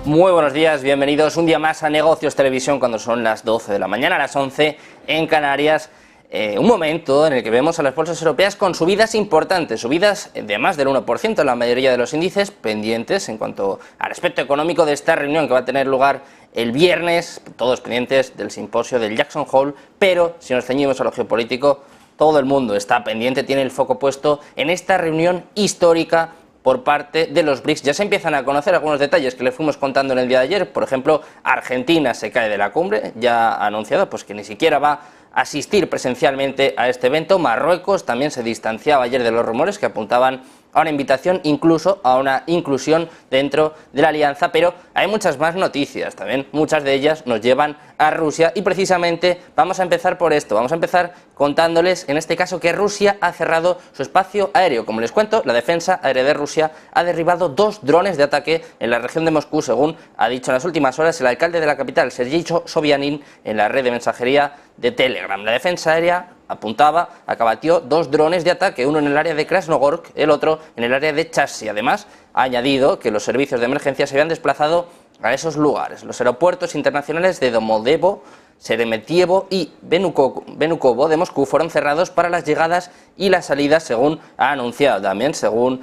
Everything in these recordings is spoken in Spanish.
Muy buenos días, bienvenidos un día más a Negocios Televisión cuando son las 12 de la mañana, las 11 en Canarias. Un momento en el que vemos a las bolsas europeas con subidas importantes, subidas de más del 1% en la mayoría de los índices, pendientes en cuanto al aspecto económico de esta reunión que va a tener lugar el viernes, todos pendientes del simposio del Jackson Hole, pero si nos ceñimos a lo geopolítico, todo el mundo está pendiente, tiene el foco puesto en esta reunión histórica por parte de los BRICS. Ya se empiezan a conocer algunos detalles que les fuimos contando en el día de ayer. Por ejemplo, Argentina se cae de la cumbre, ya ha anunciado pues que ni siquiera va a asistir presencialmente a este evento. Marruecos también se distanciaba ayer de los rumores que apuntaban a una invitación, incluso a una inclusión dentro de la alianza, pero hay muchas más noticias también, muchas de ellas nos llevan a Rusia y precisamente vamos a empezar por esto, vamos a empezar contándoles en este caso que Rusia ha cerrado su espacio aéreo. Como les cuento, la defensa aérea de Rusia ha derribado 2 drones de ataque en la región de Moscú, según ha dicho en las últimas horas el alcalde de la capital, Sergei Sobyanin, en la red de mensajería de Telegram. La defensa aérea apuntaba a que abatió 2 drones de ataque, uno en el área de Krasnogorsk, el otro en el área de Chasiv. Además, ha añadido que los servicios de emergencia se habían desplazado a esos lugares. Los aeropuertos internacionales de Domodedovo, Sheremetyevo y Vnukovo de Moscú fueron cerrados para las llegadas y las salidas, según ha anunciado también, según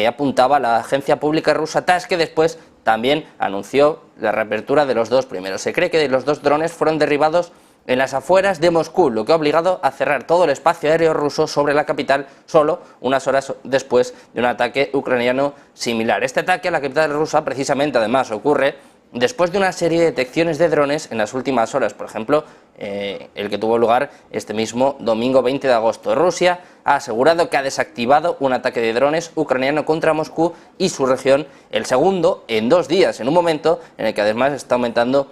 apuntaba la agencia pública rusa TASS, que después también anunció la reapertura de los 2 primeros. Se cree que los 2 drones fueron derribados en las afueras de Moscú, lo que ha obligado a cerrar todo el espacio aéreo ruso sobre la capital solo unas horas después de un ataque ucraniano similar. Este ataque a la capital rusa precisamente además ocurre después de una serie de detecciones de drones en las últimas horas, por ejemplo, el que tuvo lugar este mismo domingo 20 de agosto. Rusia ha asegurado que ha desactivado un ataque de drones ucraniano contra Moscú y su región, el segundo en 2 días, en un momento en el que además está aumentando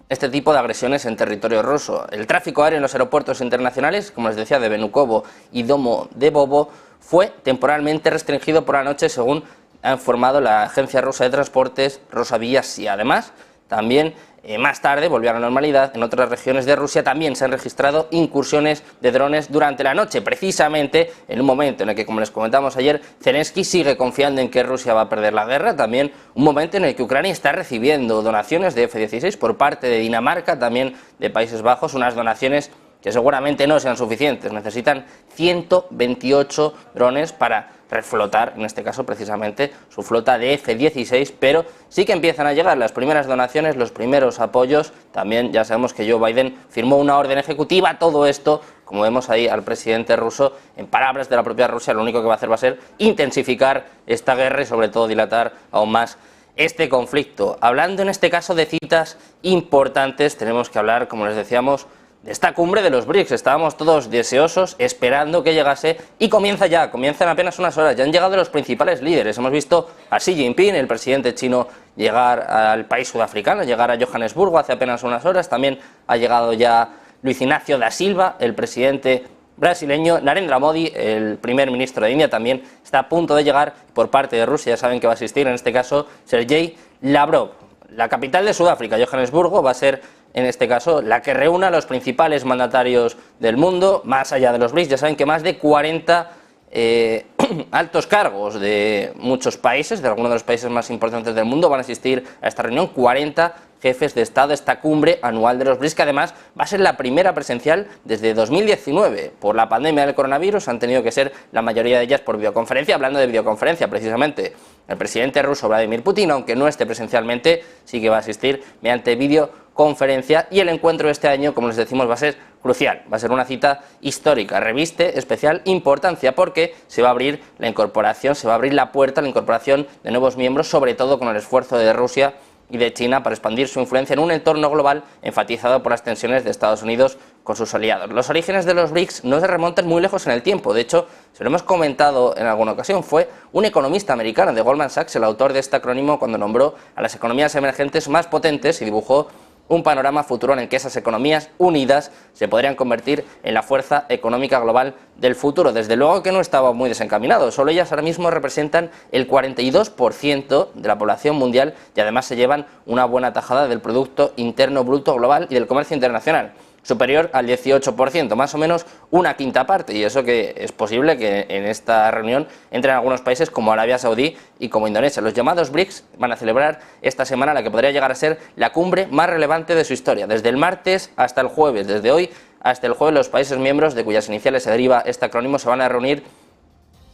este tipo de agresiones en territorio ruso. El tráfico aéreo en los aeropuertos internacionales, como les decía, de Vnukovo y Domodedovo, fue temporalmente restringido por la noche, según ha informado la agencia rusa de transportes Rosaviazia. Además, también más tarde volvió a la normalidad. En otras regiones de Rusia también se han registrado incursiones de drones durante la noche, precisamente en un momento en el que, como les comentamos ayer, Zelensky sigue confiando en que Rusia va a perder la guerra, también un momento en el que Ucrania está recibiendo donaciones de F-16 por parte de Dinamarca, también de Países Bajos, unas donaciones que seguramente no sean suficientes. Necesitan 128 drones para reflotar, en este caso precisamente, su flota de F-16, pero sí que empiezan a llegar las primeras donaciones, los primeros apoyos. También ya sabemos que Joe Biden firmó una orden ejecutiva. Todo esto, como vemos ahí al presidente ruso, en palabras de la propia Rusia, lo único que va a hacer va a ser intensificar esta guerra y sobre todo dilatar aún más este conflicto. Hablando en este caso de citas importantes, tenemos que hablar, como les decíamos, de esta cumbre de los BRICS. Estábamos todos deseosos, esperando que llegase, y comienza ya, comienzan apenas unas horas. Ya han llegado los principales líderes. Hemos visto a Xi Jinping, el presidente chino, llegar al país sudafricano, llegar a Johannesburgo hace apenas unas horas. También ha llegado ya Luis Ignacio da Silva, el presidente brasileño. Narendra Modi, el primer ministro de India, también está a punto de llegar. Por parte de Rusia ya saben que va a asistir, en este caso, Sergei Lavrov. La capital de Sudáfrica, Johannesburgo, va a ser en este caso la que reúna a los principales mandatarios del mundo, más allá de los BRICS. Ya saben que más de 40 altos cargos de muchos países, de algunos de los países más importantes del mundo, van a asistir a esta reunión. 40 jefes de Estado, esta cumbre anual de los BRICS, que además va a ser la primera presencial desde 2019. Por la pandemia del coronavirus han tenido que ser la mayoría de ellas por videoconferencia. Hablando de videoconferencia, precisamente, el presidente ruso Vladimir Putin, aunque no esté presencialmente, sí que va a asistir mediante videoconferencia, y el encuentro de este año, como les decimos, va a ser crucial, va a ser una cita histórica, reviste especial importancia porque se va a abrir la incorporación, se va a abrir la puerta a la incorporación de nuevos miembros, sobre todo con el esfuerzo de Rusia y de China para expandir su influencia en un entorno global enfatizado por las tensiones de Estados Unidos con sus aliados. Los orígenes de los BRICS no se remontan muy lejos en el tiempo. De hecho, se lo hemos comentado en alguna ocasión, fue un economista americano de Goldman Sachs el autor de este acrónimo cuando nombró a las economías emergentes más potentes y dibujó un panorama futuro en el que esas economías unidas se podrían convertir en la fuerza económica global del futuro. Desde luego que no estaba muy desencaminado, solo ellas ahora mismo representan el 42% de la población mundial y además se llevan una buena tajada del Producto Interno Bruto global y del comercio internacional. superior al 18%, más o menos una quinta parte, y eso que es posible que en esta reunión entren algunos países como Arabia Saudí y como Indonesia. Los llamados BRICS van a celebrar esta semana la que podría llegar a ser la cumbre más relevante de su historia, desde el martes hasta el jueves. Desde hoy hasta el jueves los países miembros de cuyas iniciales se deriva este acrónimo se van a reunir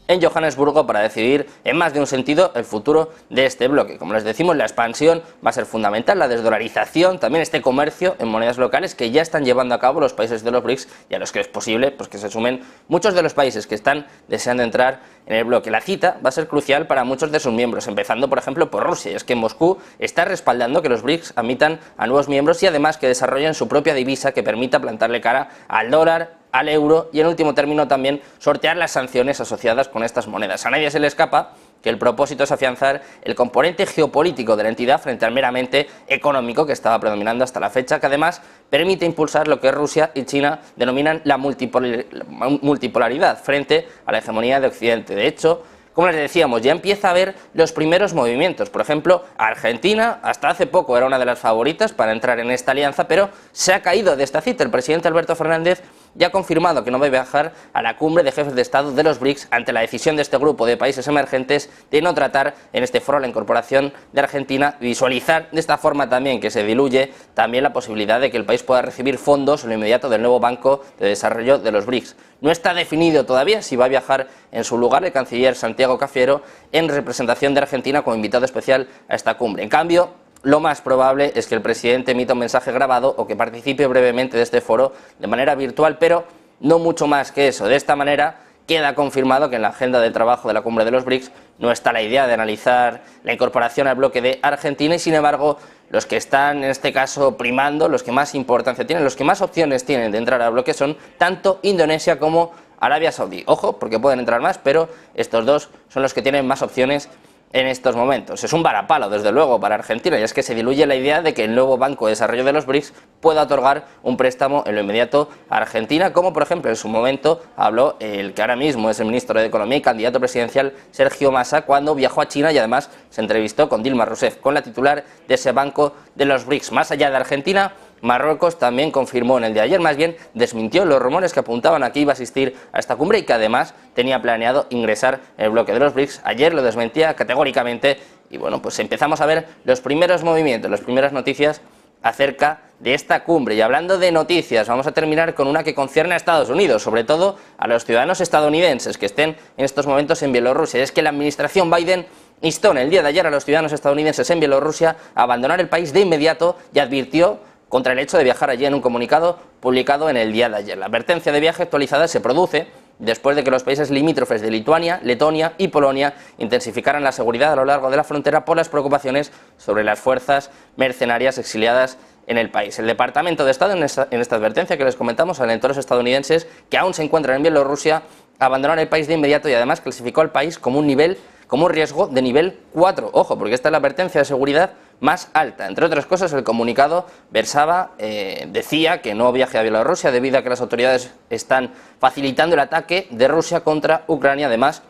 en Johannesburgo para decidir en más de un sentido el futuro de este bloque. Como les decimos, la expansión va a ser fundamental, la desdolarización, también este comercio en monedas locales que ya están llevando a cabo los países de los BRICS y a los que es posible pues que se sumen muchos de los países que están deseando entrar en el bloque. La cita va a ser crucial para muchos de sus miembros, empezando por ejemplo por Rusia, y es que Moscú está respaldando que los BRICS admitan a nuevos miembros y además que desarrollen su propia divisa que permita plantarle cara al dólar, al euro y en último término también sortear las sanciones asociadas con estas monedas. A nadie se le escapa que el propósito es afianzar el componente geopolítico de la entidad frente al meramente económico que estaba predominando hasta la fecha, que además permite impulsar lo que Rusia y China denominan la multipolaridad frente a la hegemonía de Occidente. De hecho, como les decíamos, ya empieza a haber los primeros movimientos. Por ejemplo, Argentina hasta hace poco era una de las favoritas para entrar en esta alianza, pero se ha caído de esta cita. El presidente Alberto Fernández ya ha confirmado que no va a viajar a la cumbre de jefes de Estado de los BRICS ante la decisión de este grupo de países emergentes de no tratar en este foro la incorporación de Argentina y visualizar de esta forma también que se diluye también la posibilidad de que el país pueda recibir fondos en lo inmediato del nuevo Banco de Desarrollo de los BRICS. No está definido todavía si va a viajar en su lugar el canciller Santiago Cafiero en representación de Argentina como invitado especial a esta cumbre. En cambio, lo más probable es que el presidente emita un mensaje grabado o que participe brevemente de este foro de manera virtual, pero no mucho más que eso. De esta manera queda confirmado que en la agenda de trabajo de la cumbre de los BRICS no está la idea de analizar la incorporación al bloque de Argentina y sin embargo los que están en este caso primando, los que más importancia tienen, los que más opciones tienen de entrar al bloque son tanto Indonesia como Arabia Saudí. Ojo, porque pueden entrar más, pero estos dos son los que tienen más opciones en estos momentos. Es un varapalo, desde luego, para Argentina, y es que se diluye la idea de que el nuevo Banco de Desarrollo de los BRICS pueda otorgar un préstamo en lo inmediato a Argentina, como por ejemplo en su momento habló el que ahora mismo es el ministro de Economía y candidato presidencial Sergio Massa cuando viajó a China y además se entrevistó con Dilma Rousseff, con la titular de ese Banco de los BRICS. Más allá de Argentina, Marruecos también confirmó en el de ayer, más bien desmintió los rumores que apuntaban a que iba a asistir a esta cumbre y que además tenía planeado ingresar en el bloque de los BRICS. Ayer lo desmentía categóricamente y bueno, pues empezamos a ver los primeros movimientos, las primeras noticias acerca de esta cumbre. Y hablando de noticias, vamos a terminar con una que concierne a Estados Unidos, sobre todo a los ciudadanos estadounidenses que estén en estos momentos en Bielorrusia. Es que la administración Biden instó en el día de ayer a los ciudadanos estadounidenses en Bielorrusia a abandonar el país de inmediato y advirtió contra el hecho de viajar allí en un comunicado publicado en el día de ayer. La advertencia de viaje actualizada se produce después de que los países limítrofes de Lituania, Letonia y Polonia intensificaran la seguridad a lo largo de la frontera por las preocupaciones sobre las fuerzas mercenarias exiliadas en el país. El Departamento de Estado en esta advertencia que les comentamos alentó a los estadounidenses que aún se encuentran en Bielorrusia a abandonar el país de inmediato y además clasificó al país como un riesgo de nivel 4. Ojo, porque esta es la advertencia de seguridad más alta. Entre otras cosas, el comunicado decía que no viaje a Bielorrusia debido a que las autoridades están facilitando el ataque de Rusia contra Ucrania. Además,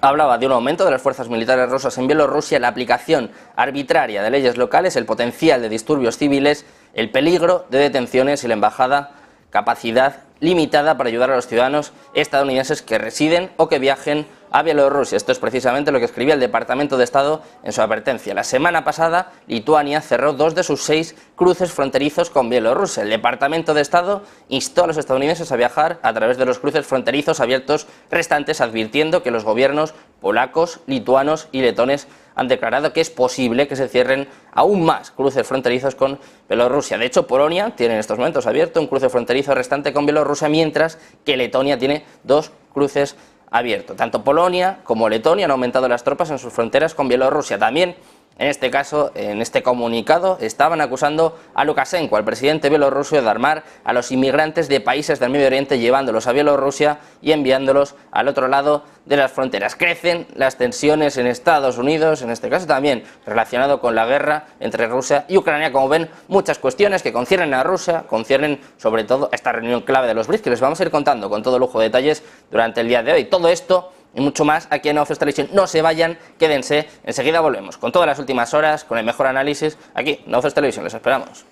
hablaba de un aumento de las fuerzas militares rusas en Bielorrusia, la aplicación arbitraria de leyes locales, el potencial de disturbios civiles, el peligro de detenciones y la embajada capacidad limitada para ayudar a los ciudadanos estadounidenses que residen o que viajen a Bielorrusia. Esto es precisamente lo que escribía el Departamento de Estado en su advertencia. La semana pasada, Lituania cerró 2 de sus 6 cruces fronterizos con Bielorrusia. El Departamento de Estado instó a los estadounidenses a viajar a través de los cruces fronterizos abiertos restantes, advirtiendo que los gobiernos polacos, lituanos y letones han declarado que es posible que se cierren aún más cruces fronterizos con Bielorrusia. De hecho, Polonia tiene en estos momentos abierto un cruce fronterizo restante con Bielorrusia, mientras que Letonia tiene 2 cruces abiertos. Tanto Polonia como Letonia han aumentado las tropas en sus fronteras con Bielorrusia. También, en este caso, en este comunicado, estaban acusando a Lukashenko, al presidente bielorruso, de armar a los inmigrantes de países del Medio Oriente, llevándolos a Bielorrusia y enviándolos al otro lado de las fronteras. Crecen las tensiones en Estados Unidos, en este caso también relacionado con la guerra entre Rusia y Ucrania. Como ven, muchas cuestiones que conciernen a Rusia, conciernen sobre todo a esta reunión clave de los BRICS, que les vamos a ir contando con todo lujo de detalles durante el día de hoy. Todo esto y mucho más aquí en Negocios Televisión. No se vayan, quédense, enseguida volvemos con todas las últimas horas, con el mejor análisis aquí en Negocios Televisión. Les esperamos.